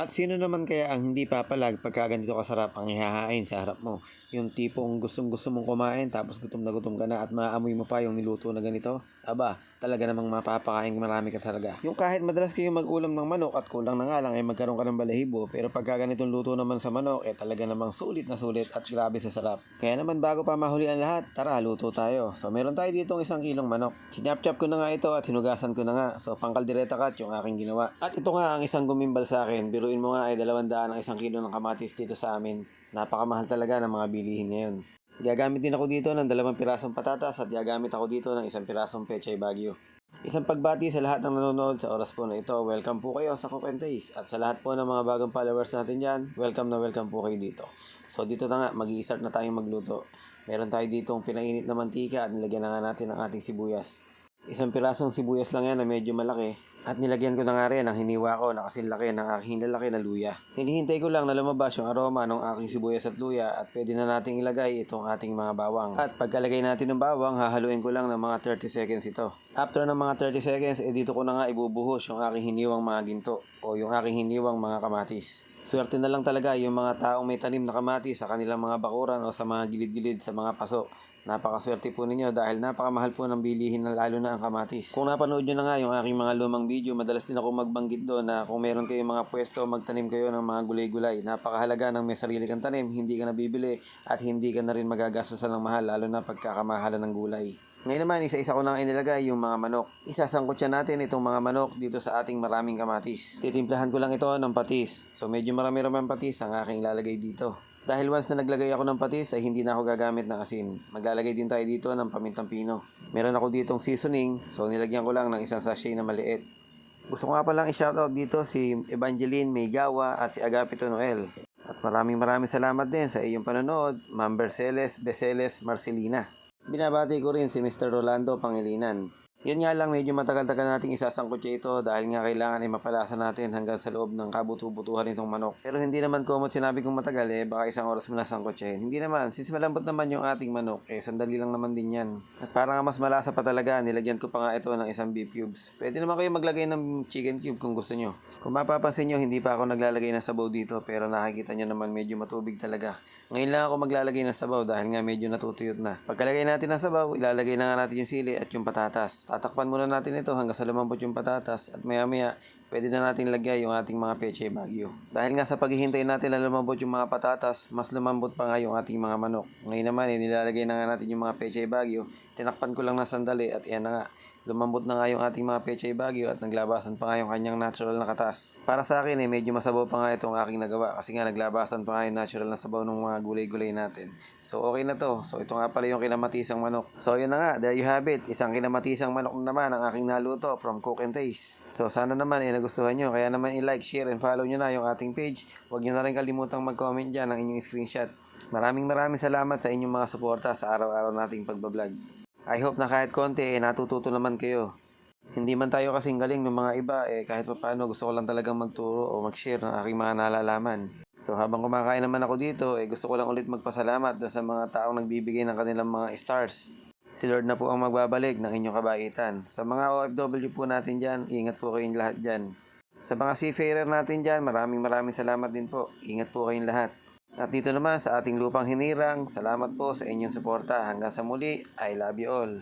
At sino naman kaya ang hindi papalag pagka ganito kasarap ang ihahain sa harap mo? Yung tipong gustong-gusto mong kumain tapos gutom na gutom ka na at maamoy mo pa yung niluto na ganito? Aba, talaga namang mapapakain marami ka talaga. Yung kahit madalas kayo mag-ulam ng manok at kulang na nga lang ay magkaroon ka ng balahibo, pero pagka ganitong luto naman sa manok, talaga namang sulit na sulit at grabe sa sarap. Kaya naman bago pa mahuli ang lahat, tara luto tayo. So meron tayo dito 1 kilong manok. Sinap-chop ko na nga ito at hinugasan ko na nga. So pangkaldereta cut yung aking ginawa. At ito nga ang isang gumimbal sa akin. Biruin mo nga ay 200 ang 1 kilo ng kamatis dito sa amin. Napakamahal talaga ng mga bilihin ngayon. Gagamit din ako dito ng 2 pirasong patatas at gagamit ako dito ng 1 pirasong pechay bagyo. Isang pagbati sa lahat ng nanonood sa oras po na ito. Welcome po kayo sa Cook and Taste. At sa lahat po ng mga bagong followers natin dyan, welcome na welcome po kayo dito. So dito na nga, mag-i-start na tayong magluto. Meron tayo ditong pinainit na mantika at nilagyan na nga natin ang ating sibuyas. 1 pirasong sibuyas lang yan na medyo malaki. At nilagyan ko na nga rin ang hiniwa ko na kasing laki ng aking lalaki na luya. Hinihintay ko lang na lumabas yung aroma ng aking sibuyas at luya at pwede na nating ilagay itong ating mga bawang. At pagkalagay natin ng bawang, hahaluin ko lang ng mga 30 seconds ito. After ng mga 30 seconds, dito ko na nga ibubuhos yung aking hiniwang mga ginto o yung aking hiniwang mga kamatis. Swerte na lang talaga yung mga taong may tanim na kamatis sa kanilang mga bakuran o sa mga gilid-gilid sa mga paso. Napakaswerte po ninyo dahil napakamahal po ng bilihin na lalo na ang kamatis. Kung napanood nyo na nga yung aking mga lumang video, madalas din ako magbanggit doon na kung meron kayong mga pwesto, magtanim kayo ng mga gulay-gulay. Napakahalaga ng may sarili kang tanim, hindi ka nabibili at hindi ka na rin magagastusan ng mahal lalo na pagkakamahalan ng gulay. Ngayon naman, isa-isa ko nang inilagay yung mga manok. Isasangkutyan natin itong mga manok dito sa ating maraming kamatis. Titimplahan ko lang ito ng patis. So medyo marami-rami ang patis ang aking ilalagay dito. Dahil once na naglagay ako ng patis ay hindi na ako gagamit ng asin. Maglalagay din tayo dito ng pamintang pino. Meron ako ditong seasoning, so nilagyan ko lang ng isang sachet na maliit. Gusto ko nga palang i-shoutout dito si Evangeline Maygawa at si Agapito Noel. At maraming salamat din sa iyong panonood, Ma'am Berceles Beseles Marcelina. Binabati ko rin si Mr. Rolando Pangilinan. Yun nga lang, medyo matagal-tagal nating isasangkutya ito dahil nga kailangan ay mapalasa natin hanggang sa loob ng kabutu-butuhan itong manok. Pero hindi naman komot sinabi kong matagal baka 1 oras mo na sangkutyahin. Hindi naman, since malambot naman yung ating manok, sandali lang naman din yan. At para nga mas malasa pa talaga, nilagyan ko pa nga ito ng isang beef cubes. Pwede naman kayo maglagay ng chicken cube kung gusto nyo. Kung mapapansin nyo, hindi pa ako naglalagay ng sabaw dito pero nakikita nyo naman medyo matubig talaga. Ngayon lang ako maglalagay ng sabaw dahil nga medyo natutuyot na. Pagkalagay natin ng sabaw, ilalagay na nga natin yung sili at yung patatas. Tatakpan muna natin ito hanggang sa lumambot yung patatas at maya-maya pwede na natin lagay yung ating mga pechay bagyo. Dahil nga sa paghihintay natin na lumambot yung mga patatas, mas lumambot pa nga yung ating mga manok. Ngayon naman nilalagay na nga natin yung mga pechay bagyo. Tinakpan ko lang na sandali at yan na nga. Lumambot na nga yung ating mga pechay bagyo at naglabasan pa nga yung kanyang natural na katas. Para sa akin medyo masabaw pa nga itong aking nagawa kasi nga naglabasan pa nga yung natural na sabaw ng mga gulay-gulay natin. So okay na to. So ito nga pala yung kinamatisang manok. So yun na nga, there you have it. Isang kinamatisang manok na naman ang aking naluto from Cook and Taste. So sana naman nagustuhan nyo. Kaya naman i-like, share and follow nyo na yung ating page. Huwag nyo na rin kalimutang mag-comment dyan ng inyong screenshot. Maraming salamat sa inyong mga suporta sa araw-araw nating pagbablog. I hope na kahit konti natututo naman kayo. Hindi man tayo kasing galing ng mga iba kahit pa paano gusto ko lang talagang magturo o mag-share ng aking mga nalalaman. So habang kumakain naman ako dito gusto ko lang ulit magpasalamat sa mga taong nagbibigay ng kanilang mga stars. Si Lord na po ang magbabalik ng inyong kabaitan. Sa mga OFW po natin dyan, ingat po kayong lahat dyan. Sa mga seafarer natin dyan, maraming salamat din po. Ingat po kayong lahat. At dito naman sa ating lupang hinirang, salamat po sa inyong suporta. Hanggang sa muli, I love you all.